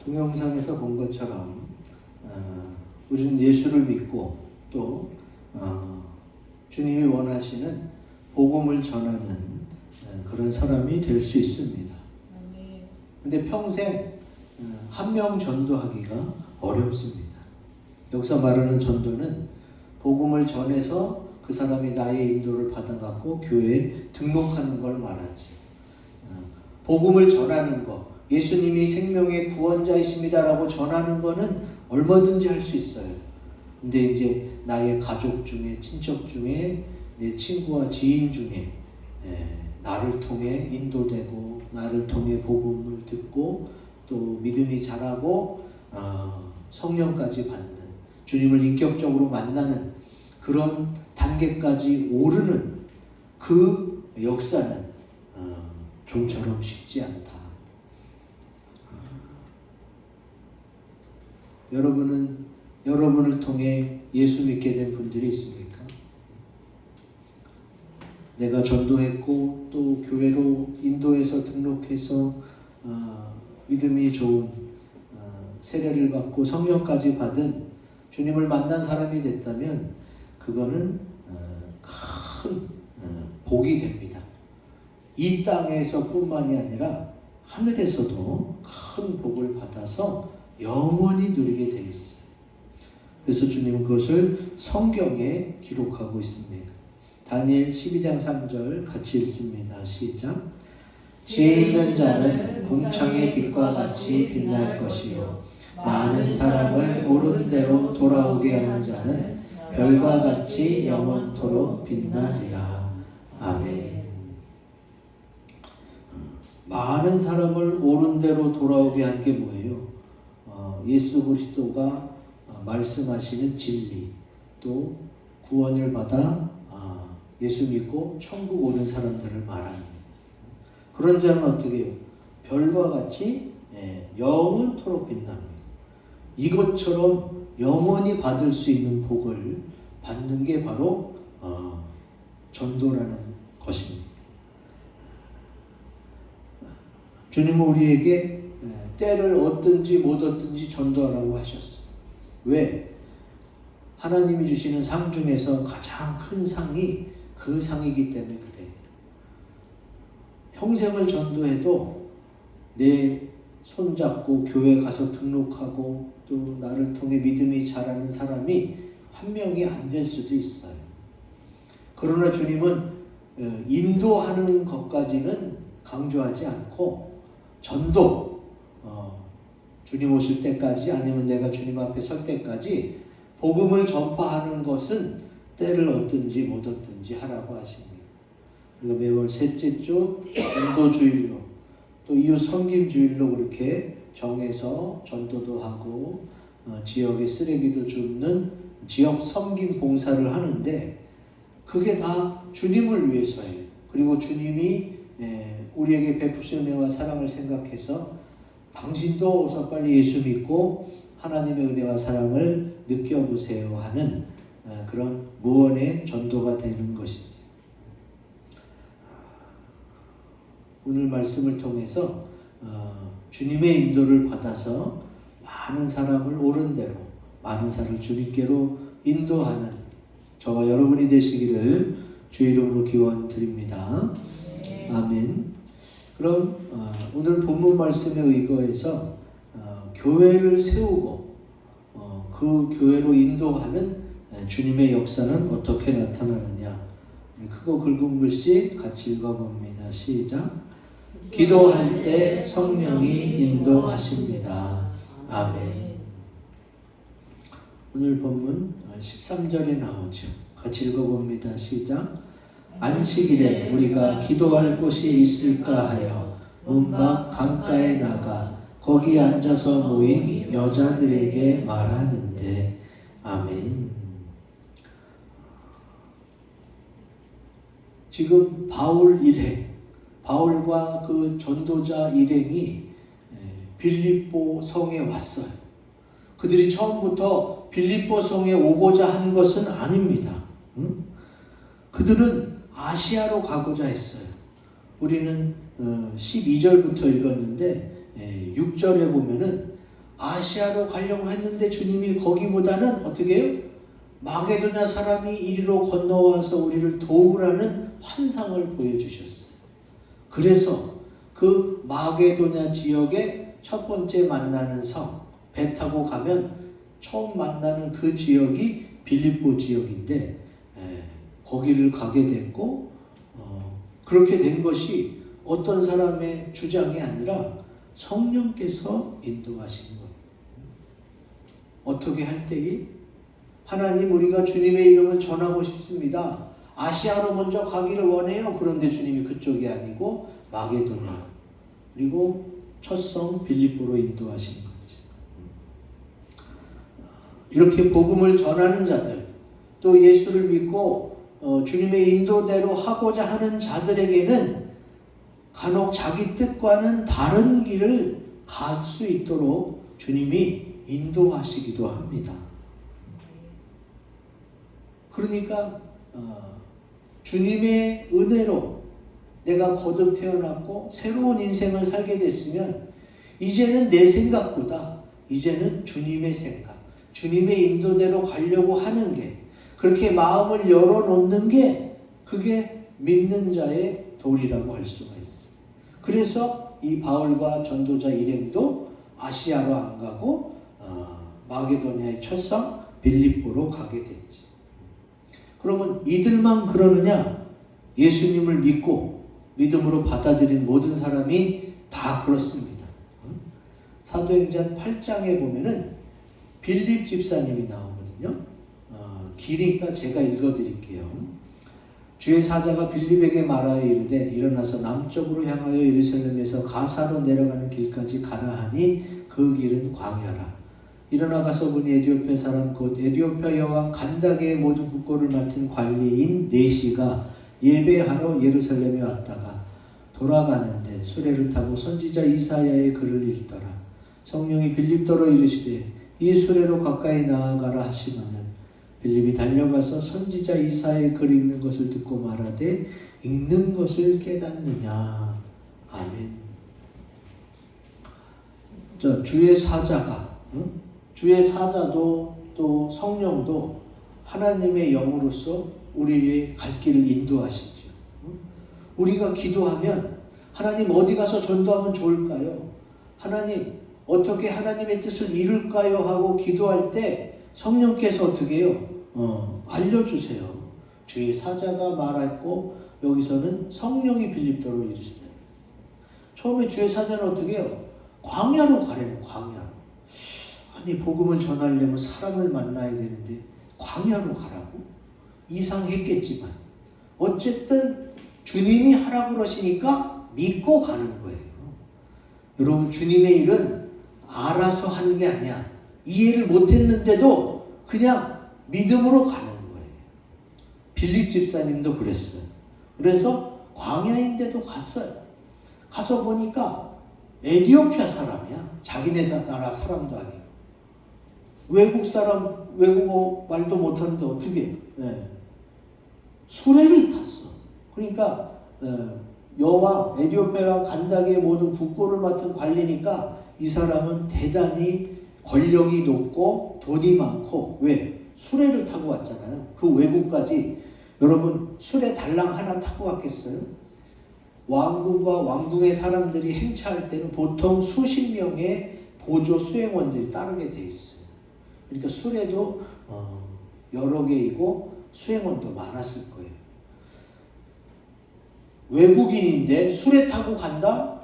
동영상에서 본 것처럼 우리는 예수를 믿고 또 주님이 원하시는 복음을 전하는 그런 사람이 될 수 있습니다. 근데 평생 한 명 전도하기가 어렵습니다. 여기서 말하는 전도는 복음을 전해서 그 사람이 나의 인도를 받아갖고 교회에 등록하는 걸 말하지. 복음을 전하는 거, 예수님이 생명의 구원자이십니다라고 전하는 거는 얼마든지 할 수 있어요. 근데 이제 나의 가족 중에, 친척 중에, 내 친구와 지인 중에 나를 통해 인도되고 나를 통해 복음을 듣고 또 믿음이 자라고 성령까지 받는, 주님을 인격적으로 만나는 그런 단계까지 오르는 그 역사는 좀처럼 쉽지 않다. 여러분을 통해 예수 믿게 된 분들이 있습니까? 내가 전도했고 또 교회로 인도해서 등록해서 믿음이 좋은 세례를 받고 성령까지 받은 주님을 만난 사람이 됐다면 그거는 큰 복이 됩니다. 이 땅에서 뿐만이 아니라 하늘에서도 큰 복을 받아서 영원히 누리게 되어 있어요. 그래서 주님은 그것을 성경에 기록하고 있습니다. 다니엘 12장 3절 같이 읽습니다. 시작. 지혜 있는 자는 궁창의 빛과 같이 빛날 것이요 많은 사람을 옳은 대로 돌아오게 하는 자는 별과 같이 영원토록 빛나리라. 아멘. 많은 사람을 옳은 대로 돌아오게 한 게 뭐예요? 예수 그리스도가 말씀하시는 진리, 또 구원을 받아 예수 믿고 천국 오는 사람들을 말하는 그런 자는 어떻게 해요? 별과 같이 영원토록 빛납니다. 이것처럼 영원히 받을 수 있는 복을 받는 게 바로 전도라는 것입니다. 주님은 우리에게 때를 얻든지 못 얻든지 전도하라고 하셨어요. 왜? 하나님이 주시는 상 중에서 가장 큰 상이 그 상이기 때문에 그래요. 평생을 전도해도 내 손잡고 교회 가서 등록하고 또 나를 통해 믿음이 자라는 사람이 한 명이 안 될 수도 있어요. 그러나 주님은 인도하는 것까지는 강조하지 않고 전도, 주님 오실 때까지 아니면 내가 주님 앞에 설 때까지 복음을 전파하는 것은 때를 얻든지 못 얻든지 하라고 하십니다. 그리고 매월 셋째 주 전도주일로 또 이웃 섬김 주일로 그렇게 정해서 전도도 하고 지역에 쓰레기도 줍는 지역 섬김 봉사를 하는데 그게 다 주님을 위해서예요. 그리고 주님이 우리에게 베푸신 은혜와 사랑을 생각해서 당신도 어서 빨리 예수 믿고 하나님의 은혜와 사랑을 느껴보세요 하는 그런 무언의 전도가 되는 것이죠. 오늘 말씀을 통해서 주님의 인도를 받아서 많은 사람을 옳은 대로 많은 사람을 주님께로 인도하는 저와 여러분이 되시기를 주의 이름으로 기원드립니다. 아멘. 그럼 오늘 본문 말씀에 의거해서 교회를 세우고 그 교회로 인도하는 주님의 역사는 어떻게 나타나느냐, 크고 굵은 글씨 같이 읽어봅니다. 시작. 기도할 때 성령이 인도하십니다. 아멘. 오늘 본문 13절에 나오죠. 같이 읽어봅니다. 시작. 안식일에 우리가 기도할 곳이 있을까 하여 문밖 강가에 나가 거기 앉아서 모인 여자들에게 말하는데. 아멘. 지금 바울 일행, 바울과 그 전도자 일행이 빌립보 성에 왔어요. 그들이 처음부터 빌립보 성에 오고자 한 것은 아닙니다. 그들은 아시아로 가고자 했어요. 우리는 12절부터 읽었는데 6절에 보면은 아시아로 가려고 했는데 주님이 거기보다는 어떻게 해요? 마게도냐 사람이 이리로 건너와서 우리를 도우라는 환상을 보여주셨어요. 그래서 그 마게도냐 지역의 첫 번째 만나는 성, 배 타고 가면 처음 만나는 그 지역이 빌립보 지역인데 거기를 가게 됐고 그렇게 된 것이 어떤 사람의 주장이 아니라 성령께서 인도하신 거예요. 어떻게 할 때에 하나님 우리가 주님의 이름을 전하고 싶습니다. 아시아로 먼저 가기를 원해요. 그런데 주님이 그쪽이 아니고 마게도냐 그리고 첫 성 빌립보로 인도하신 거죠. 이렇게 복음을 전하는 자들 또 예수를 믿고 주님의 인도대로 하고자 하는 자들에게는 간혹 자기 뜻과는 다른 길을 갈 수 있도록 주님이 인도하시기도 합니다. 그러니까 주님의 은혜로 내가 거듭 태어났고 새로운 인생을 살게 됐으면 이제는 내 생각보다 이제는 주님의 생각, 주님의 인도대로 가려고 하는 게 그렇게 마음을 열어놓는 게 그게 믿는 자의 도리라고 할 수가 있어요. 그래서 이 바울과 전도자 일행도 아시아로 안 가고 마게도냐의 첫성 빌립보로 가게 됐지. 그러면 이들만 그러느냐? 예수님을 믿고 믿음으로 받아들인 모든 사람이 다 그렇습니다. 사도행전 8장에 보면은 빌립 집사님이 나오거든요. 길이니까 제가 읽어드릴게요. 주의 사자가 빌립에게 말하여 이르되 일어나서 남쪽으로 향하여 예루살렘에서 가사로 내려가는 길까지 가라 하니 그 길은 광야라. 일어나가서 보니 에디오피아 사람 곧 에디오피아 여왕 간다게의 모든 국고를 맡은 관리인 네시가 예배하러 예루살렘에 왔다가 돌아가는데 수레를 타고 선지자 이사야의 글을 읽더라. 성령이 빌립더러 이르시되 이 수레로 가까이 나아가라 하시거늘 빌립이 달려가서 선지자 이사야의 글 읽는 것을 듣고 말하되 읽는 것을 깨닫느냐. 아멘. 주의 사자가 주의 사자도 또 성령도 하나님의 영으로서 우리의 갈 길을 인도하시죠. 우리가 기도하면 하나님 어디 가서 전도하면 좋을까요? 하나님 어떻게 하나님의 뜻을 이룰까요? 하고 기도할 때 성령께서 어떻게 해요? 알려주세요. 주의 사자가 말했고 여기서는 성령이 빌립더로 이르시되 처음에 주의 사자는 어떻게 해요? 광야로 가래요. 광야로. 아니 복음을 전하려면 사람을 만나야 되는데 광야로 가라고? 이상했겠지만 어쨌든 주님이 하라고 그러시니까 믿고 가는 거예요. 여러분 주님의 일은 알아서 하는 게 아니야. 이해를 못했는데도 그냥 믿음으로 가는 거예요. 빌립 집사님도 그랬어요. 그래서 광야인데도 갔어요. 가서 보니까 에디오피아 사람이야. 자기네 나라 사람도 아니고. 외국 사람, 외국어 말도 못하는데 어떻게 해요? 네. 수레를 탔어. 그러니까 여왕, 에디오피아 간다게의 모든 국고를 맡은 관리니까 이 사람은 대단히 권력이 높고 돈이 많고 왜? 수레를 타고 왔잖아요. 그 외국까지 여러분 수레 달랑 하나 타고 왔겠어요? 왕궁과 왕궁의 사람들이 행차할 때는 보통 수십 명의 보조 수행원들이 따르게 돼 있어요. 그러니까 수레도 여러 개이고 수행원도 많았을 거예요. 외국인인데 수레 타고 간다?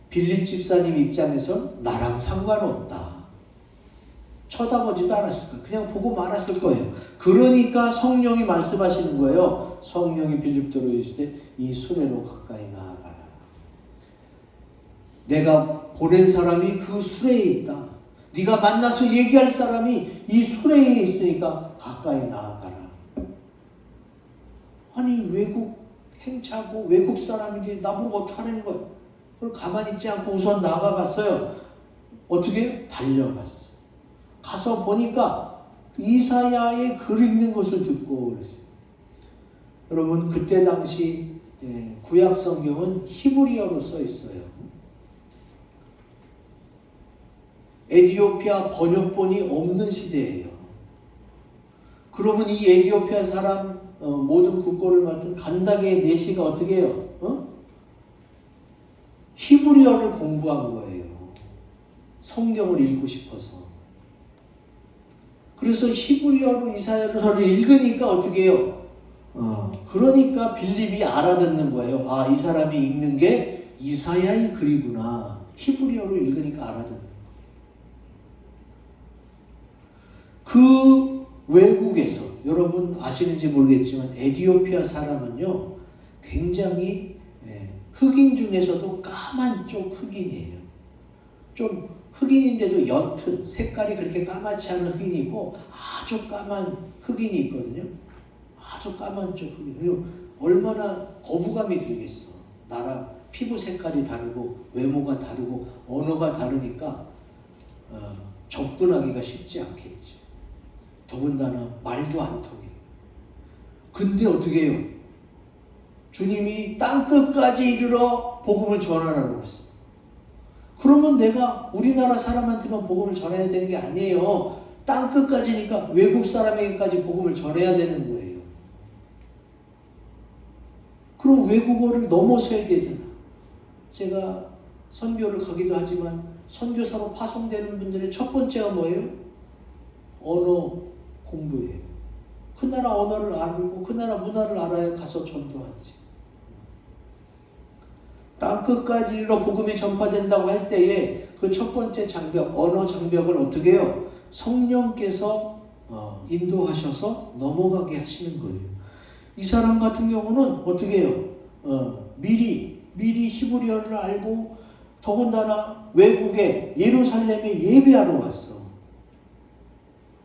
빌립 집사님 입장에서 나랑 상관없다. 쳐다보지도 않았을 거예요. 그냥 보고 말았을 거예요. 그러니까 성령이 말씀하시는 거예요. 성령이 빌립더로 이르시되 이 수레로 가까이 나아가라. 내가 보낸 사람이 그 수레에 있다. 네가 만나서 얘기할 사람이 이 수레에 있으니까 가까이 나아가라. 아니 외국 행차고 외국 사람인데 나보고 어떡하라는 거야. 그걸 가만히 있지 않고 우선 나가봤어요. 어떻게? 달려갔어. 가서 보니까 이사야의 글 읽는 것을 듣고 그랬어요. 여러분 그때 당시 구약 성경은 히브리어로 써 있어요. 에디오피아 번역본이 없는 시대예요. 그러면 이 에디오피아 사람 모든 국고를 맡은 간다게의 내시가 어떻게 해요? 히브리어를 공부한 거예요. 성경을 읽고 싶어서. 그래서 히브리어로 이사야서를 읽으니까 어떻게 해요? 그러니까 빌립이 알아듣는 거예요. 아, 이 사람이 읽는 게 이사야의 글이구나. 히브리어로 읽으니까 알아듣는 거예요. 그 외국에서 여러분 아시는지 모르겠지만 에디오피아 사람은요 굉장히 흑인 중에서도 까만 쪽 흑인이에요. 좀 흑인인데도 옅은 색깔이 그렇게 까맣지 않은 흑인이고 아주 까만 흑인이 있거든요. 아주 까만 쪽 흑인. 얼마나 거부감이 들겠어. 나랑 피부 색깔이 다르고 외모가 다르고 언어가 다르니까 접근하기가 쉽지 않겠지. 더군다나 말도 안 통해. 근데 어떻게 해요? 주님이 땅끝까지 이르러 복음을 전하라고 했어. 그러면 내가 우리나라 사람한테만 복음을 전해야 되는 게 아니에요. 땅끝까지니까 외국 사람에게까지 복음을 전해야 되는 거예요. 그럼 외국어를 넘어서야 되잖아. 제가 선교를 가기도 하지만 선교사로 파송되는 분들의 첫 번째가 뭐예요? 언어 공부예요. 그 나라 언어를 알고 그 나라 문화를 알아야 가서 전도하지. 땅끝까지 이르러 복음이 전파된다고 할 때에 그 첫 번째 장벽, 언어 장벽을 어떻게 해요? 성령께서 인도하셔서 넘어가게 하시는 거예요. 이 사람 같은 경우는 어떻게 해요? 미리 히브리어를 알고 더군다나 외국에 예루살렘에 예배하러 왔어.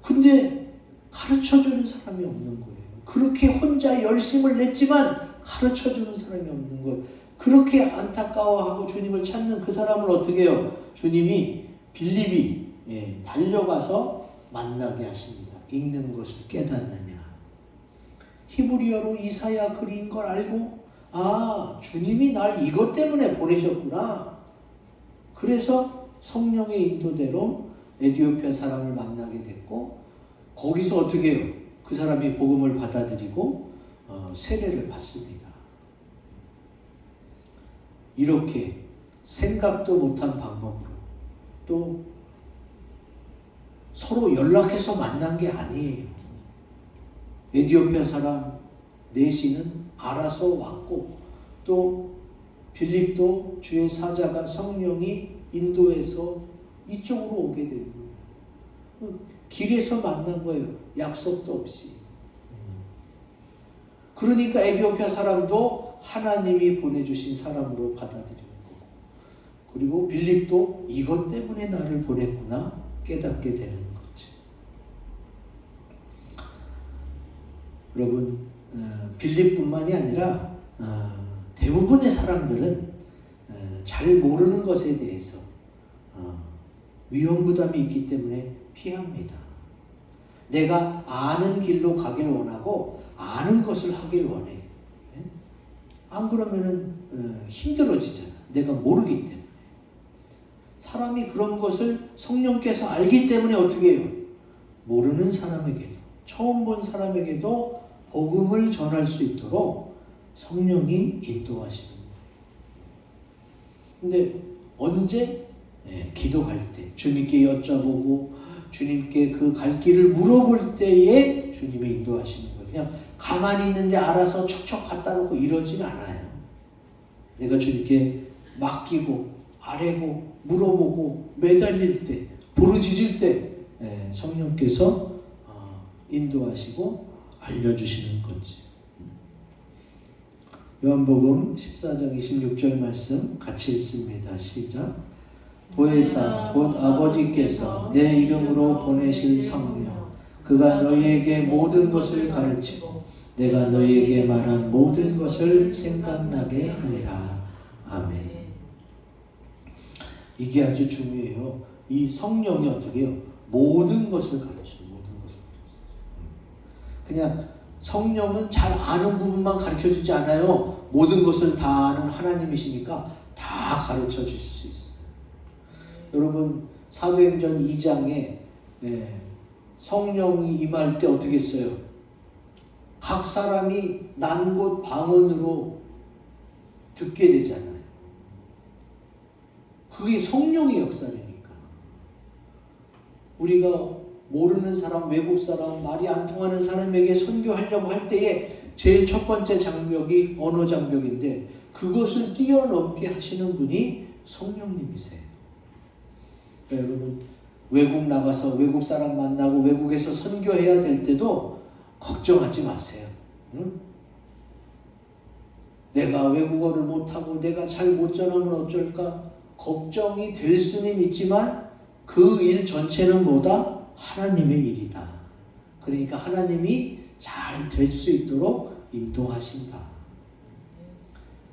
근데 가르쳐주는 사람이 없는 거예요. 그렇게 혼자 열심을 냈지만 가르쳐주는 사람이 없는 거예요. 그렇게 안타까워하고 주님을 찾는 그 사람을 어떻게 해요? 주님이 빌립이 달려가서 만나게 하십니다. 읽는 것을 깨닫느냐. 히브리어로 이사야 글인 걸 알고 아, 주님이 날 이것 때문에 보내셨구나. 그래서 성령의 인도대로 에디오피아 사람을 만나게 됐고 거기서 어떻게 해요? 그 사람이 복음을 받아들이고 세례를 받습니다. 이렇게 생각도 못한 방법으로 또 서로 연락해서 만난 게 아니에요. 에디오피아 사람 넷이는 알아서 왔고 또 빌립도 주의 사자가 성령이 인도해서 이쪽으로 오게 된 거예요. 길에서 만난 거예요. 약속도 없이. 그러니까 에디오피아 사람도 하나님이 보내주신 사람으로 받아들이는 거고 그리고 빌립도 이것 때문에 나를 보냈구나 깨닫게 되는 거죠. 여러분 빌립뿐만이 아니라 대부분의 사람들은 잘 모르는 것에 대해서 위험부담이 있기 때문에 피합니다. 내가 아는 길로 가길 원하고 아는 것을 하길 원해. 안 그러면은 힘들어지잖아. 내가 모르기 때문에. 사람이 그런 것을 성령께서 알기 때문에 어떻게 해요? 모르는 사람에게도 처음 본 사람에게도 복음을 전할 수 있도록 성령이 인도하시는 거예요. 근데 언제? 기도할 때 주님께 여쭤보고 주님께 그 갈 길을 물어볼 때에 주님이 인도하시는 거예요. 그냥 가만히 있는데 알아서 척척 갖다 놓고 이러진 않아요. 내가 주님께 맡기고 아뢰고 물어보고 매달릴 때 부르짖을 때 성령께서 인도하시고 알려주시는 거지. 요한복음 14장 26절 말씀 같이 읽습니다. 시작. 보혜사 곧 아버지께서 내 이름으로 보내실 성령 그가 너희에게 모든 것을 가르치고 내가 너희에게 말한 모든 것을 생각나게 하리라. 아멘. 이게 아주 중요해요. 이 성령이 어떻게 해요? 모든 것을 가르치는 모든 것을 그냥 성령은 잘 아는 부분만 가르쳐주지 않아요. 모든 것을 다 아는 하나님이시니까 다 가르쳐 주실 수 있어요. 여러분 사도행전 2장에 성령이 임할 때 어떻게 했어요? 각 사람이 난 곳 방언으로 듣게 되잖아요. 그게 성령의 역사라니까. 우리가 모르는 사람, 외국 사람, 말이 안 통하는 사람에게 선교하려고 할 때에 제일 첫 번째 장벽이 언어 장벽인데 그것을 뛰어넘게 하시는 분이 성령님이세요. 그러니까 여러분 외국 나가서 외국 사람 만나고 외국에서 선교해야 될 때도 걱정하지 마세요. 응? 내가 외국어를 못하고 내가 잘 못 전하면 어쩔까? 걱정이 될 수는 있지만 그 일 전체는 뭐다? 하나님의 일이다. 그러니까 하나님이 잘 될 수 있도록 인도하신다.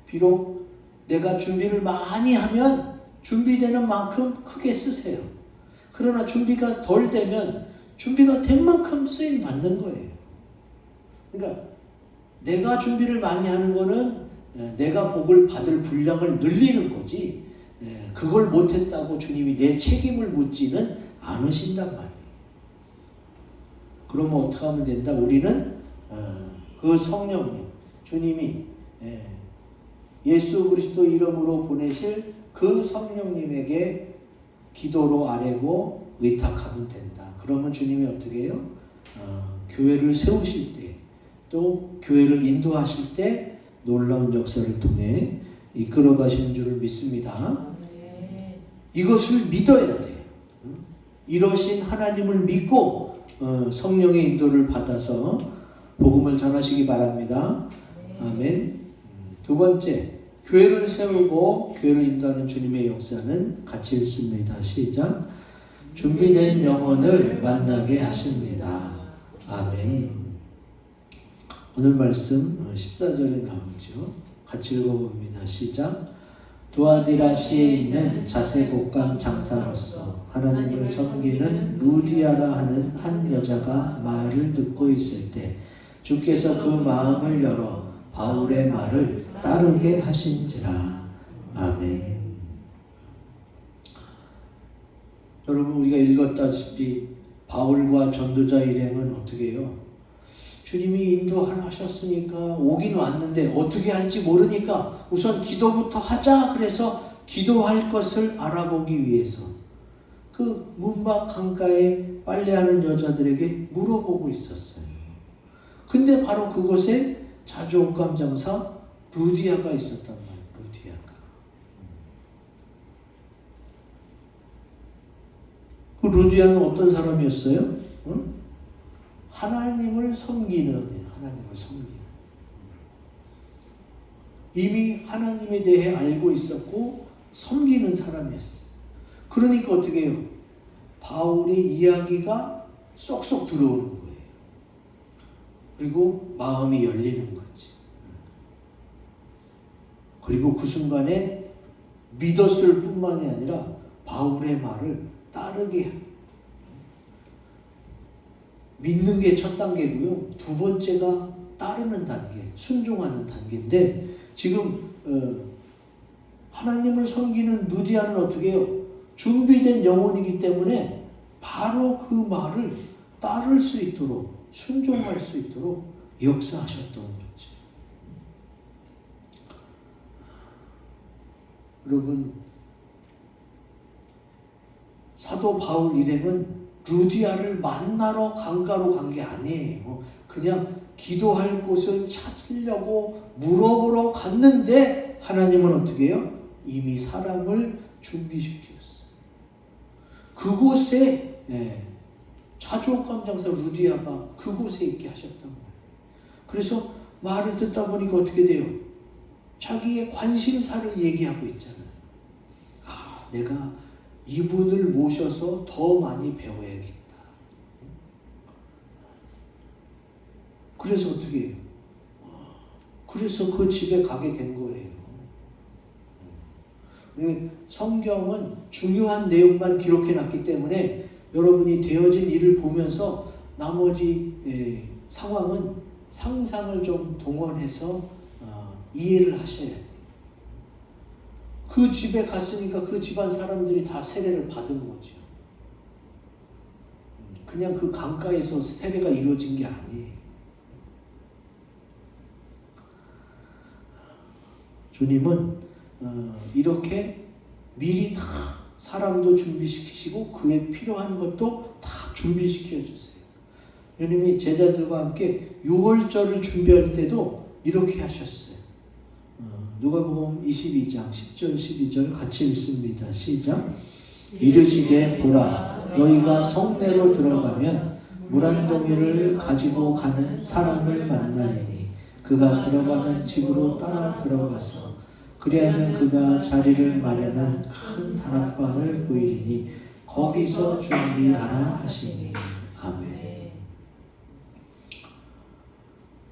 비록 내가 준비를 많이 하면 준비되는 만큼 크게 쓰세요. 그러나 준비가 덜 되면 준비가 된 만큼 쓰임 받는 거예요. 그러니까 내가 준비를 많이 하는 거는 내가 복을 받을 분량을 늘리는 거지 그걸 못했다고 주님이 내 책임을 묻지는 않으신단 말이에요. 그러면 어떻게 하면 된다? 우리는 그 성령님, 주님이 예수 그리스도 이름으로 보내실 그 성령님에게 기도로 아뢰고 의탁하면 된다. 그러면 주님이 어떻게 해요? 교회를 세우실 때, 또 교회를 인도하실 때 놀라운 역사를 통해 이끌어 가시는 줄을 믿습니다. 이것을 믿어야 돼요. 이러신 하나님을 믿고 성령의 인도를 받아서 복음을 전하시기 바랍니다. 아멘. 두 번째, 교회를 세우고 교회를 인도하는 주님의 역사는 같이 읽습니다. 시작. 준비된 영혼을 만나게 하십니다. 아멘. 오늘 말씀 14절에 나오죠. 같이 읽어봅니다. 시작. 두아디라시에 있는 자세곡감 장사로서 하나님을 섬기는 루디아라 하는 한 여자가 말을 듣고 있을 때 주께서 그 마음을 열어 바울의 말을 따르게 하신지라. 아멘. 여러분 우리가 읽었다시피 바울과 전도자 일행은 어떻게 해요? 주님이 인도하셨으니까 오긴 왔는데 어떻게 할지 모르니까 우선 기도부터 하자. 그래서 기도할 것을 알아보기 위해서 그 문밖 강가에 빨래하는 여자들에게 물어보고 있었어요. 근데 바로 그곳에 자주옥감 장사 루디아가 있었단 말이에요. 루디아가. 그 루디아는 어떤 사람이었어요? 응? 하나님을 섬기는. 이미 하나님에 대해 알고 있었고 섬기는 사람이었어요. 그러니까 어떻게 해요? 바울의 이야기가 쏙쏙 들어오는 거예요. 그리고 마음이 열리는 거지. 그리고 그 순간에 믿었을 뿐만이 아니라 바울의 말을 따르게 믿는 게 첫 단계고요. 두 번째가 따르는 단계, 순종하는 단계인데 지금 하나님을 섬기는 루디아는 어떻게 해요? 준비된 영혼이기 때문에 바로 그 말을 따를 수 있도록 순종할 수 있도록 역사하셨던 거죠. 여러분 사도 바울 일행은 루디아를 만나러 강가로 간 게 아니에요. 그냥 기도할 곳을 찾으려고 물어보러 갔는데 하나님은 어떻게 해요? 이미 사람을 준비시켰어요. 그곳에 자주옥감 장사 루디아가 그곳에 있게 하셨단 말이에요. 그래서 말을 듣다 보니까 어떻게 돼요? 자기의 관심사를 얘기하고 있잖아요. 아, 내가 이분을 모셔서 더 많이 배워야겠다. 그래서 어떻게 해요? 그래서 그 집에 가게 된 거예요. 성경은 중요한 내용만 기록해놨기 때문에 여러분이 되어진 일을 보면서 나머지 상황은 상상을 좀 동원해서 이해를 하셔야 돼요. 그 집에 갔으니까 그 집안 사람들이 다 세례를 받은 거죠. 그냥 그 강가에서 세례가 이루어진 게 아니에요. 주님은 이렇게 미리 다 사람도 준비시키시고 그에 필요한 것도 다 준비시켜 주세요. 주님이 제자들과 함께 유월절을 준비할 때도 이렇게 하셨어요. 누가복음 22장 10절 12절 같이 읽습니다. 시작. 이르시되 보라 너희가 성내로 들어가면 물 한 동이를 가지고 가는 사람을 만나리니 그가 들어가는 집으로 따라 들어가서 그리하면 그가 자리를 마련한 큰 다락방을 보이리니 거기서 준비하라 하시니. 아멘.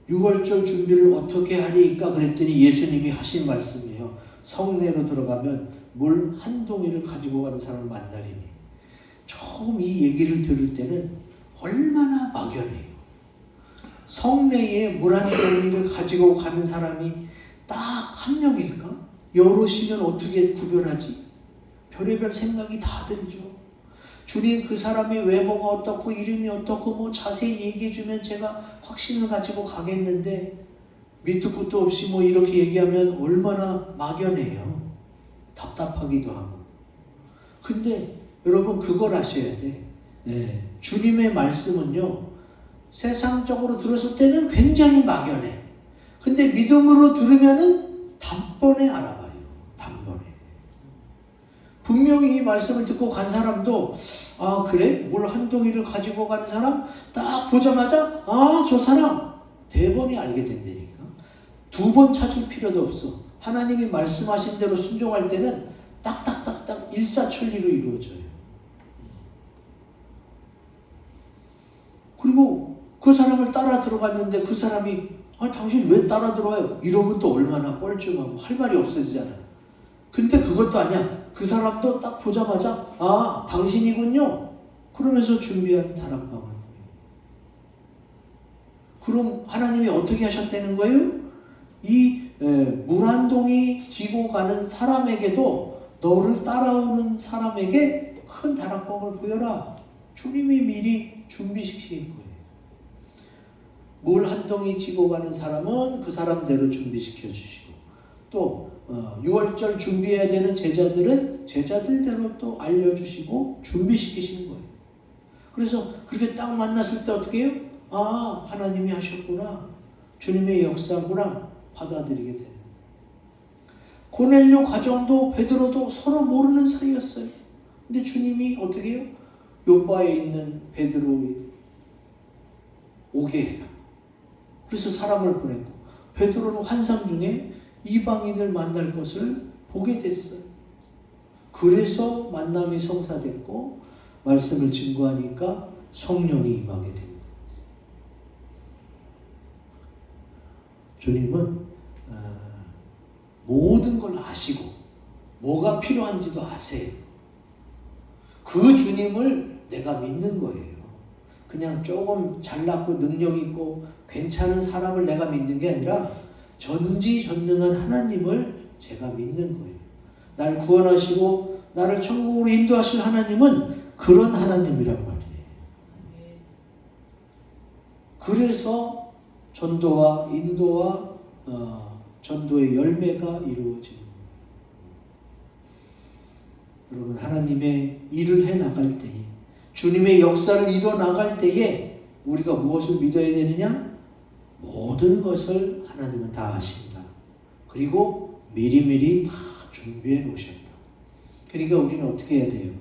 유월절 준비를 어떻게 하리까 그랬더니 예수님이 하신 말씀이에요. 성내로 들어가면 물 한 동이를 가지고 가는 사람을 만나리니. 처음 이 얘기를 들을 때는 얼마나 막연해요. 성내에 물 한 동이를 가지고 가는 사람이 딱 한 명일까? 여럿이면 어떻게 구별하지? 별의별 생각이 다 들죠. 주님 그 사람의 외모가 어떻고 이름이 어떻고 뭐 자세히 얘기해주면 제가 확신을 가지고 가겠는데 밑도 끝도 없이 뭐 이렇게 얘기하면 얼마나 막연해요. 답답하기도 하고. 근데 여러분 그걸 아셔야 돼. 네. 주님의 말씀은요 세상적으로 들었을 때는 굉장히 막연해. 근데 믿음으로 들으면은 단번에 알아봐요. 단번에. 분명히 이 말씀을 듣고 간 사람도 아 그래? 물 한 동이를 가지고 가는 사람 딱 보자마자 아 저 사람 대번에 알게 된다니까. 두 번 찾을 필요도 없어. 하나님이 말씀하신 대로 순종할 때는 딱딱딱딱 일사천리로 이루어져요. 그리고 그 사람을 따라 들어갔는데 그 사람이 아 당신 왜 따라 들어와요? 이러면 또 얼마나 뻘쭘하고 할 말이 없어지잖아요. 근데 그것도 아니야. 그 사람도 딱 보자마자 아 당신이군요. 그러면서 준비한 다락방을. 그럼 하나님이 어떻게 하셨다는 거예요? 이 물 한 동이 지고 가는 사람에게도 너를 따라오는 사람에게 큰 다락방을 보여라. 주님이 미리 준비시킨 거예요. 물 한 동이 지고 가는 사람은 그 사람대로 준비시켜 주시고 또 유월절 준비해야 되는 제자들은 제자들대로 또 알려주시고 준비시키시는 거예요. 그래서 그렇게 딱 만났을 때 어떻게 해요? 아 하나님이 하셨구나. 주님의 역사구나. 받아들이게 돼요. 고넬료 가정도 베드로도 서로 모르는 사이였어요. 근데 주님이 어떻게 해요? 요바에 있는 베드로 오게 해요. 그래서 사람을 보냈고 베드로는 환상 중에 이방인을 만날 것을 보게 됐어요. 그래서 만남이 성사됐고 말씀을 증거하니까 성령이 임하게 된 거예요. 주님은 모든 걸 아시고 뭐가 필요한지도 아세요. 그 주님을 내가 믿는 거예요. 그냥 조금 잘났고 능력 있고 괜찮은 사람을 내가 믿는 게 아니라 전지전능한 하나님을 제가 믿는 거예요. 날 구원하시고 나를 천국으로 인도하실 하나님은 그런 하나님이란 말이에요. 그래서 전도와 인도와 전도의 열매가 이루어지는 거예요. 여러분 하나님의 일을 해나갈 때에 주님의 역사를 이뤄나갈 때에 우리가 무엇을 믿어야 되느냐? 모든 것을 하나님은 다 아신다. 그리고 미리미리 다 준비해 놓으셨다. 그러니까 우리는 어떻게 해야 돼요?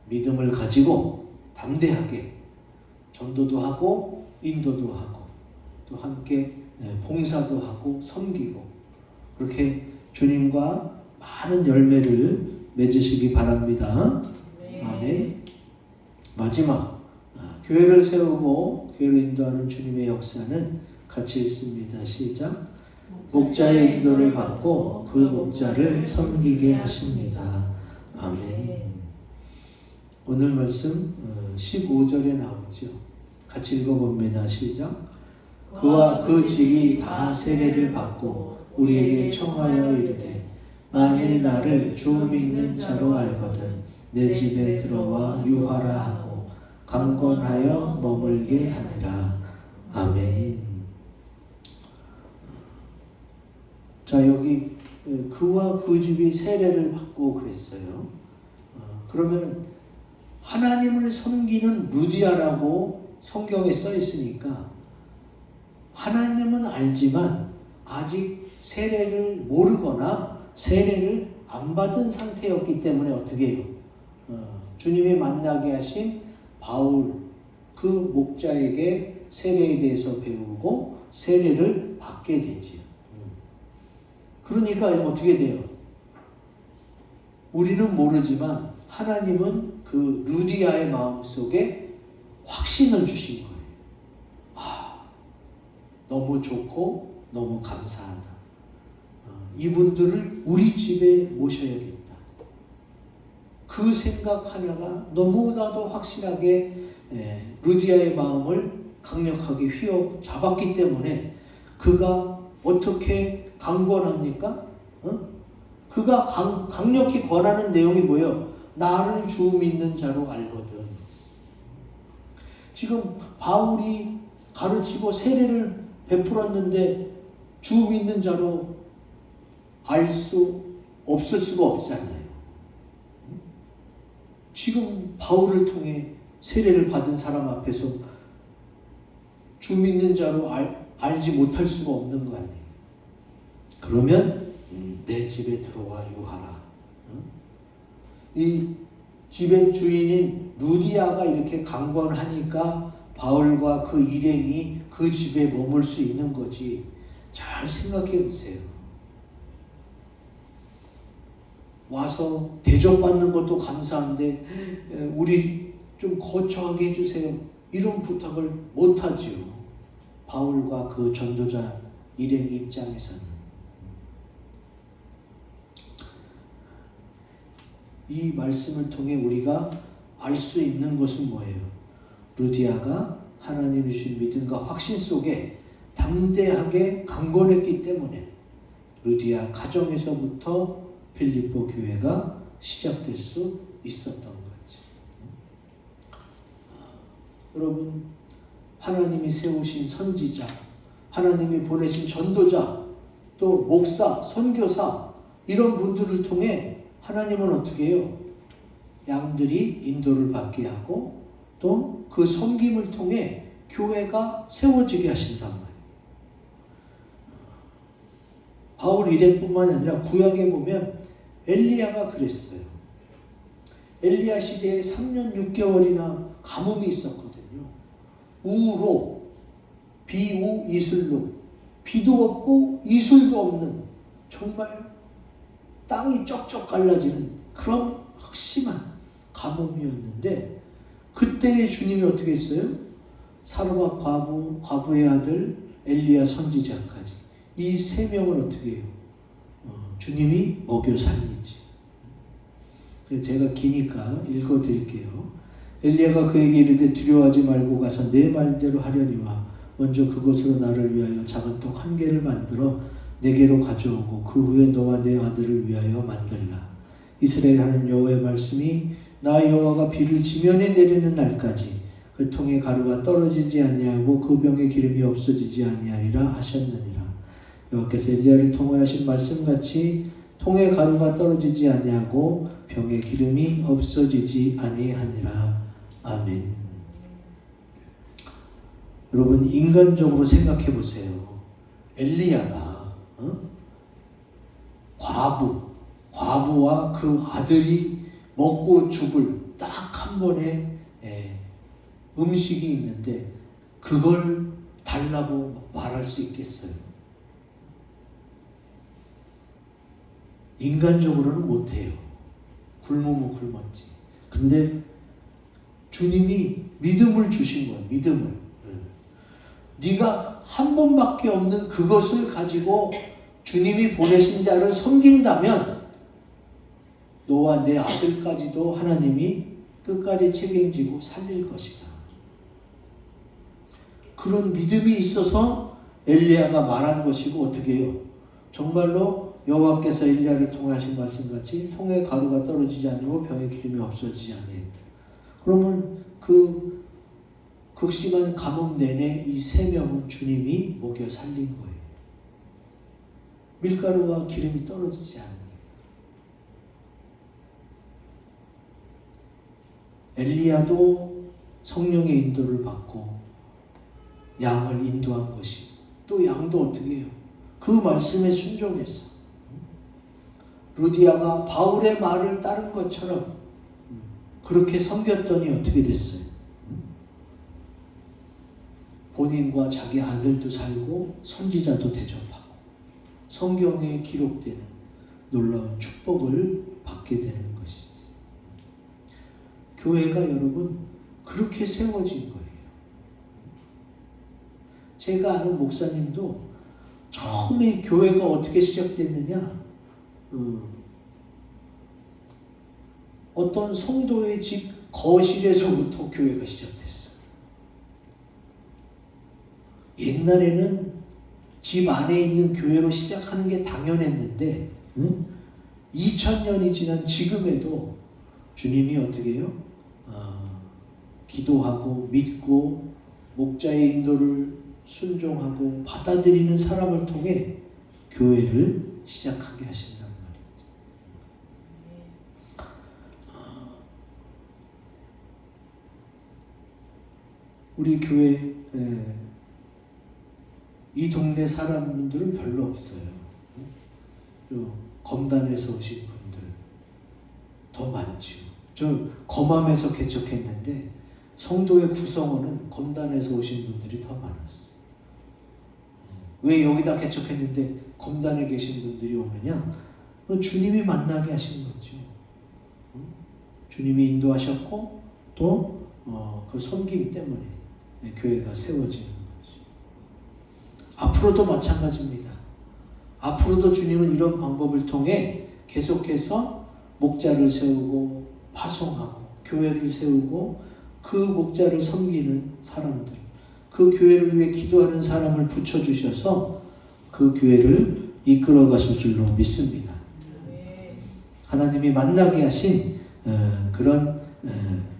믿음을 가지고 담대하게 전도도 하고 인도도 하고 또 함께 봉사도 하고 섬기고 그렇게 주님과 많은 열매를 맺으시기 바랍니다. 네. 아멘. 마지막 교회를 세우고 교회를 인도하는 주님의 역사는 같이 읽습니다. 시작. 목자의 인도를 받고 그 목자를 섬기게 하십니다. 아멘. 오늘 말씀 15절에 나오죠. 같이 읽어봅니다. 시작. 그와 그 집이 다 세례를 받고 우리에게 청하여 이르되 만일 나를 주 믿는 자로 알거든 내 집에 들어와 유하라 하고 강건하여 머물게 하니라. 아멘. 자, 여기 그와 그 집이 세례를 받고 그랬어요. 그러면 하나님을 섬기는 루디아라고 성경에 써 있으니까 하나님은 알지만 아직 세례를 모르거나 세례를 안 받은 상태였기 때문에 어떻게 해요? 주님이 만나게 하신 바울 그 목자에게 세례에 대해서 배우고 세례를 받게 되지요. 그러니까 어떻게 돼요? 우리는 모르지만 하나님은 그 루디아의 마음속에 확신을 주신 거예요. 너무 좋고 너무 감사하다. 이분들을 우리 집에 모셔야겠다. 그 생각 하나가 너무나도 확실하게 루디아의 마음을 강력하게 휘어잡았기 때문에 그가 어떻게 강권합니까? 그가 강력히 권하는 내용이 뭐예요? 나를 주 믿는 자로 알거든. 지금 바울이 가르치고 세례를 베풀었는데 주 믿는 자로 알 수 없을 수가 없잖아요. 지금 바울을 통해 세례를 받은 사람 앞에서 주 믿는 자로 알지 못할 수가 없는 거 아니에요. 그러면 내 집에 들어와 유하라. 이 집의 주인인 루디아가 이렇게 강권하니까 바울과 그 일행이 그 집에 머물 수 있는 거지. 잘 생각해 보세요. 와서 대접받는 것도 감사한데 우리 좀 거처하게 해주세요. 이런 부탁을 못하지요. 바울과 그 전도자 일행 입장에서는. 이 말씀을 통해 우리가 알 수 있는 것은 뭐예요? 루디아가 하나님 주신 믿음과 확신 속에 담대하게 강건했기 때문에 루디아 가정에서부터 빌립보 교회가 시작될 수 있었던 거지. 여러분, 하나님이 세우신 선지자, 하나님이 보내신 전도자, 또 목사, 선교사 이런 분들을 통해 하나님은 어떻게 해요? 양들이 인도를 받게 하고 또 그 섬김을 통해 교회가 세워지게 하신단 말이에요. 바울 일행뿐만 아니라 구약에 보면 엘리야가 그랬어요. 엘리야 시대에 3년 6개월이나 가뭄이 있었거든요. 우로, 비우, 이슬로, 비도 없고 이슬도 없는 정말 땅이 쩍쩍 갈라지는 그런 극심한 가뭄이었는데 그때의 주님이 어떻게 했어요? 사르밧 과부, 과부의 아들 엘리야 선지자까지 이 세 명을 어떻게 해요? 주님이 먹여 살리지. 제가 기니까 읽어드릴게요. 엘리야가 그에게 이르되 두려워하지 말고 가서 내 말대로 하려니와 먼저 그것으로 나를 위하여 작은 떡 1개를 만들어 내게로 가져오고 그 후에 너와 내 아들을 위하여 만들라. 이스라엘 하는 여호와의 말씀이 나 여호와가 비를 지면에 내리는 날까지 그 통에 가루가 떨어지지 아니하고 그 병에 기름이 없어지지 아니하리라 하셨느니라. 여호와께서 엘리야를 통하신 말씀같이 통에 가루가 떨어지지 아니하고 병에 기름이 없어지지 아니하니라. 아멘. 여러분, 인간적으로 생각해 보세요. 엘리야가 과부와 그 아들이 먹고 죽을 딱 한 번의 음식이 있는데 그걸 달라고 말할 수 있겠어요? 인간적으로는 못해요. 굶으면 굶었지. 근데 주님이 믿음을 주신 거예요. 믿음을. 네가 한 번밖에 없는 그것을 가지고 주님이 보내신 자를 섬긴다면 너와 내 아들까지도 하나님이 끝까지 책임지고 살릴 것이다. 그런 믿음이 있어서 엘리야가 말한 것이고 어떻게 해요? 정말로 여호와께서 엘리야를 통해 하신 말씀같이 통에 가루가 떨어지지 않고 병에 기름이 없어지지 아니했다. 그러면 그 극심한 감옥 내내 이 3명은 주님이 먹여 살린 거예요. 밀가루와 기름이 떨어지지 않으니. 엘리야도 성령의 인도를 받고 양을 인도한 것이, 또 양도 어떻게 해요? 그 말씀에 순종했어. 루디아가 바울의 말을 따른 것처럼 그렇게 섬겼더니 어떻게 됐어요? 본인과 자기 아들도 살고 선지자도 대접하고 성경에 기록되는 놀라운 축복을 받게 되는 것이지. 교회가 여러분 그렇게 세워진 거예요. 제가 아는 목사님도 처음에 교회가 어떻게 시작됐느냐, 어떤 성도의 집 거실에서부터 교회가 시작됐어요. 옛날에는 집 안에 있는 교회로 시작하는 게 당연했는데 2000년이 지난 지금에도 주님이 어떻게 해요? 기도하고 믿고 목자의 인도를 순종하고 받아들이는 사람을 통해 교회를 시작하게 하신단 말이죠. 우리 교회 이 동네 사람들은 별로 없어요. 검단에서 오신 분들 더 많죠. 저 검암에서 개척했는데 성도의 구성원은 검단에서 오신 분들이 더 많았어요. 왜 여기다 개척했는데 검단에 계신 분들이 오느냐? 주님이 만나게 하신 거죠. 주님이 인도하셨고 또 그 섬김 때문에 교회가 세워지는 거죠. 앞으로도 마찬가지입니다. 앞으로도 주님은 이런 방법을 통해 계속해서 목자를 세우고 파송하고 교회를 세우고 그 목자를 섬기는 사람들, 그 교회를 위해 기도하는 사람을 붙여주셔서 그 교회를 이끌어 가실 줄로 믿습니다. 하나님이 만나게 하신 그런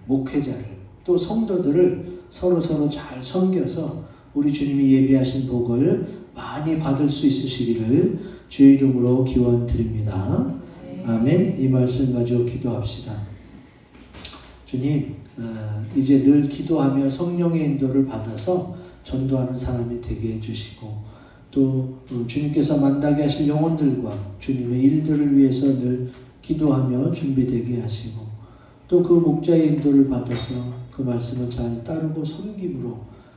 목회자를, 또 성도들을 서로 잘 섬겨서 우리 주님이 예비하신 복을 많이 받을 수 있으시기를 주의 이름으로 기원드립니다. 아멘. 이 말씀 가지고 기도합시다. 주님, 이제 늘 기도하며 성령의 인도를 받아서 전도하는 사람이 되게 해주시고, 또 주님께서 만나게 하실 영혼들과 주님의 일들을 위해서 늘 기도하며 준비되게 하시고, 또 그 목자의 인도를 받아서 그 말씀을 잘 따르고 섬김으로